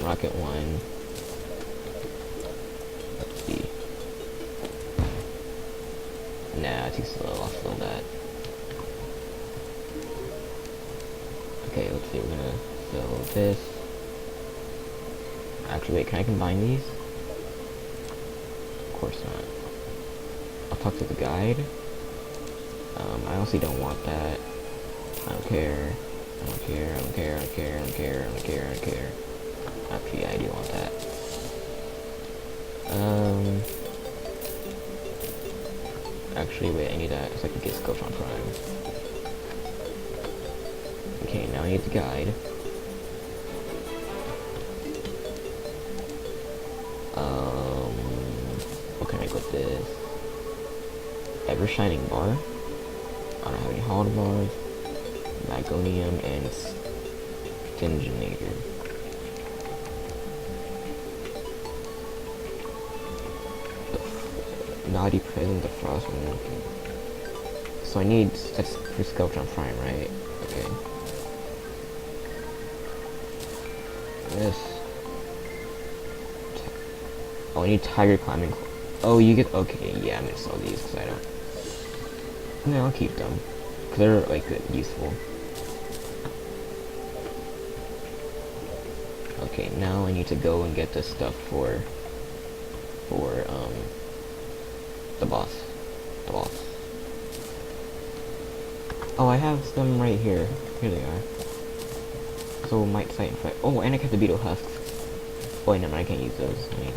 Rocket 1. Let's see. Nah, too slow. I'll slow that. Okay, let's see. We're gonna fill this. Actually, wait, can I combine these? Of course not. I'll talk to the guide. I honestly don't want that. I don't care. I don't care. I don't care. I don't care. I don't care. I don't care. I don't care. Actually, I do want that. Actually, wait, I need that so I can get Scope on Prime. Okay, now I need the guide. What can I go with this? Ever Shining Bar. I don't have any Hollow Bars. Magonium and Stinginator. Naughty Present, the Frost Moon. So I need, that's for Skeltron Prime, right? Okay. This. Oh, I need Tiger Climbing. Oh, you get, okay, yeah, I'm gonna sell these because I don't. No, I'll keep them. Because they're, like, useful. Okay, now I need to go and get the stuff for the boss. Oh, I have some right here. Here they are. So, might fight and fight. Oh, and I got the beetle husks. Oh, never mind, I can't use those. I mean,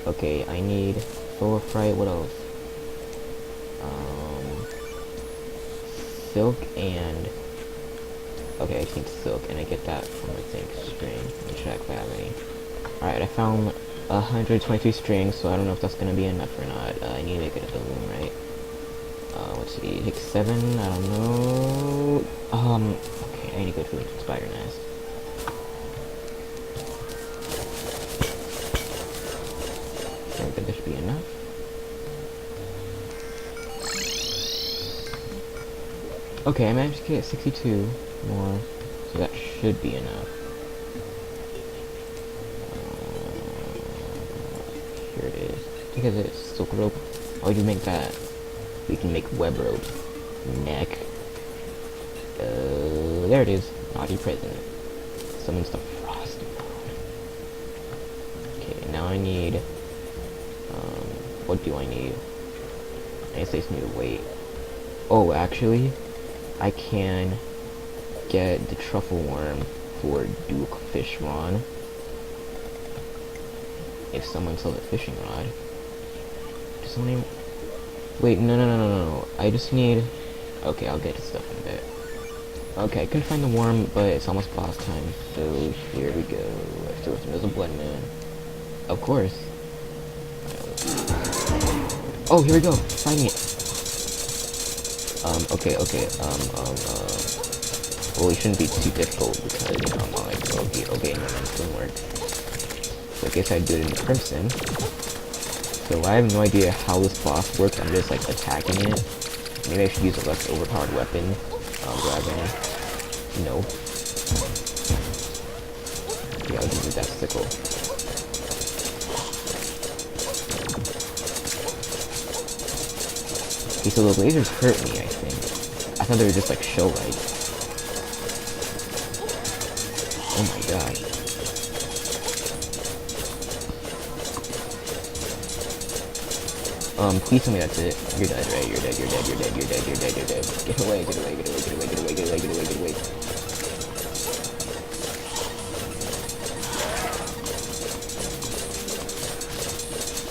okay, I need Solar Fright, what else? Silk and... Okay, I just need silk, and I get that from, I think, string. Let me check if I have any. Alright, I found 123 strings, so I don't know if that's gonna be enough or not. I need to get a balloon, right? Let's see, take 7, I don't know... okay, I need to go to the spider nest. I think this should be enough. Okay, I managed to get 62 more, so that should be enough. Here it is. Because it's silk rope. Why would you make that? We can make web rope. Neck. There it is. Naughty Present. Summons the Frost Moon. Okay, now I need... what do I need? I guess I just need to wait. Oh, actually... I can get the truffle worm for Duke Fish Ron. If someone sells a fishing rod. Does someone even... Wait, no. I just need... Okay, I'll get the stuff in a bit. Okay, I couldn't find the worm, but it's almost boss time. So, here we go. So, there's a blood moon. Of course. Oh, here we go. Finding it. Okay. Well, it shouldn't be too difficult because, you know, I'm like, okay, no, that doesn't work. So I guess I'd do it in Crimson. So I have no idea how this boss works, I'm just, like, attacking it. Maybe I should use a less overpowered weapon, rather than, no. Yeah, I'll just use that sickle. Okay, so the lasers hurt me, I think. I thought they were just like show lights. Oh my god. Please tell me that's it. You're dead, right? You're dead. Get away.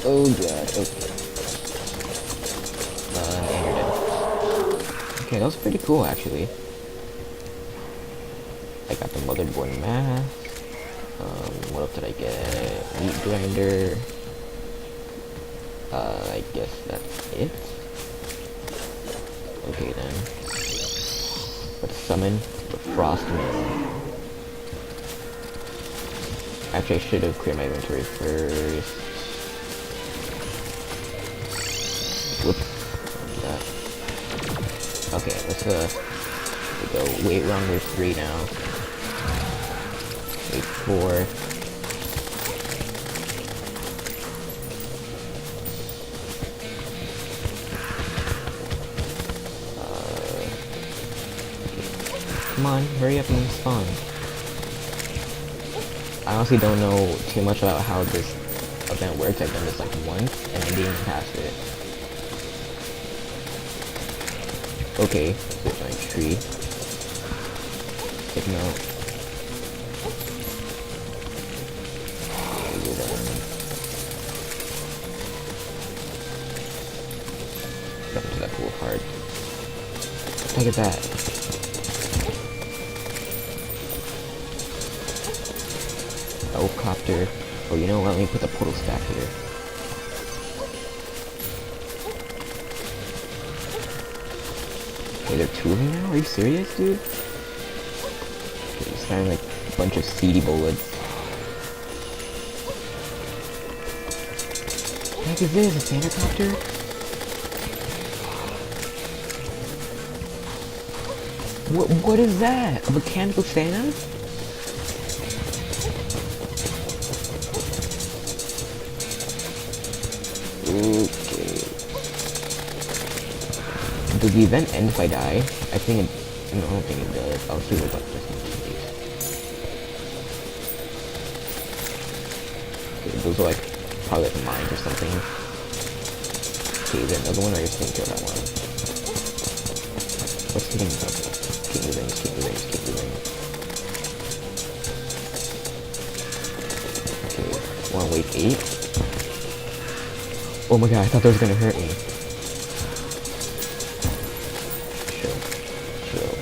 Oh god, okay. And you're dead. Okay, that was pretty cool, actually. I got the motherboard mask. What else did I get? Meat grinder. I guess that's it. Okay then. Let's summon the Frost Moon. Actually, I should have cleared my inventory first. Whoops. Okay, let's we go. Wait, we're on wave 3 now. Wave 4. Come on, hurry up and spawn. I honestly don't know too much about how this event works. I've done this like once, and I didn't pass it. Okay, there's my tree. Take note. Jump into that pool hard. Look at that. Helicopter. Oh, you know what? Let me put the portal stack here. Okay, there are 2 of them now? Are you serious, dude? Okay, he's firing like a bunch of seedy bullets. What the heck is this? A Santa copter? What is that? A mechanical Santa? Okay. Does the event end if I die? I think it... No, I don't think it does. I'll see what about this one. Okay, those are like... probably like mines or something. Okay, is there another one or I just didn't kill that one? What's the game? Okay. Keep moving, keep moving, keep moving. Okay, we're on wave 8. Oh my god, I thought that was gonna hurt me. Chill. Chill.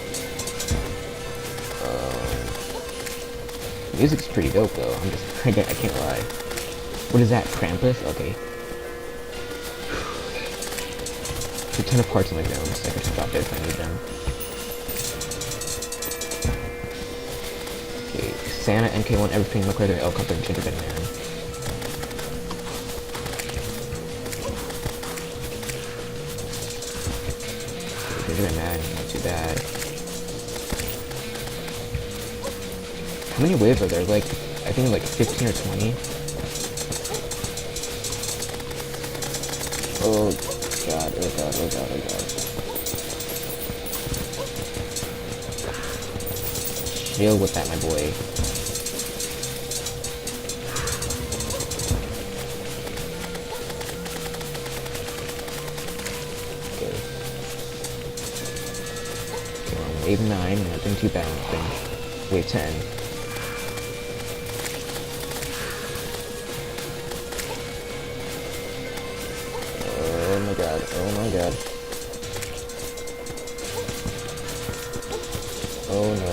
Music's pretty dope though. I can't lie. What is that? Krampus? Okay. There's a ton of parts on the ground, so I can stop it if I need them. Okay, Santa, MK1, everything, look right there, helicopter, and gingerbread man. Gingerbread man, not too bad. How many waves are there? Like, I think like 15 or 20. Oh god, oh god, oh god, oh god. Chill with that, my boy. Okay. Okay, we're on wave 9, not doing too bad, nothing. Wave 10. Oh my god, oh my god. Oh no.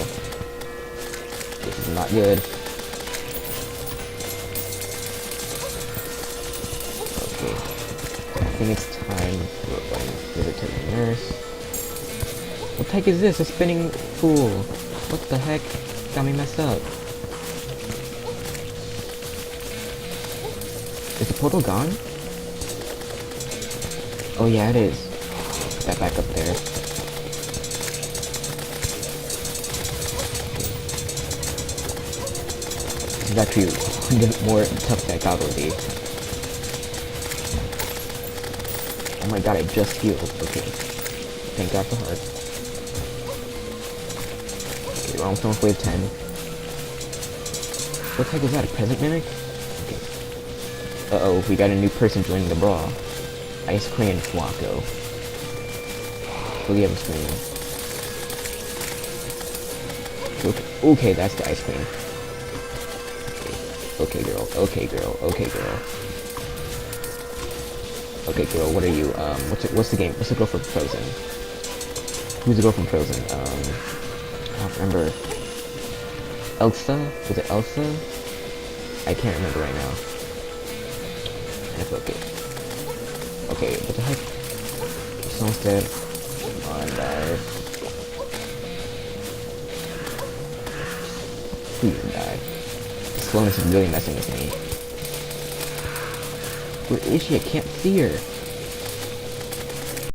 This is not good. Okay. I think it's time for a visit to the nurse. What the heck is this? A spinning pool. What the heck? Got me messed up. Is the portal gone? Oh yeah, it is. Put that back up there. This is actually more tough than I thought it would be. Oh my god, I just healed. Okay. Thank god for hearts. Okay, we're almost on wave 10. What the heck is that? A present mimic? Okay. Uh-oh, we got a new person joining the brawl. Ice Cream Flacco. What do you have a screen? Okay, that's the ice cream. Okay, girl. Okay, girl. Okay, girl. Okay, girl. What are you? What's the game? What's the girl from Frozen? Who's the girl from Frozen? I don't remember. Elsa? Was it Elsa? I can't remember right now. And okay. Okay, what the heck? Someone's dead. Come on, die. Please die. The slowness is really messing with me. Where is she? I can't see her.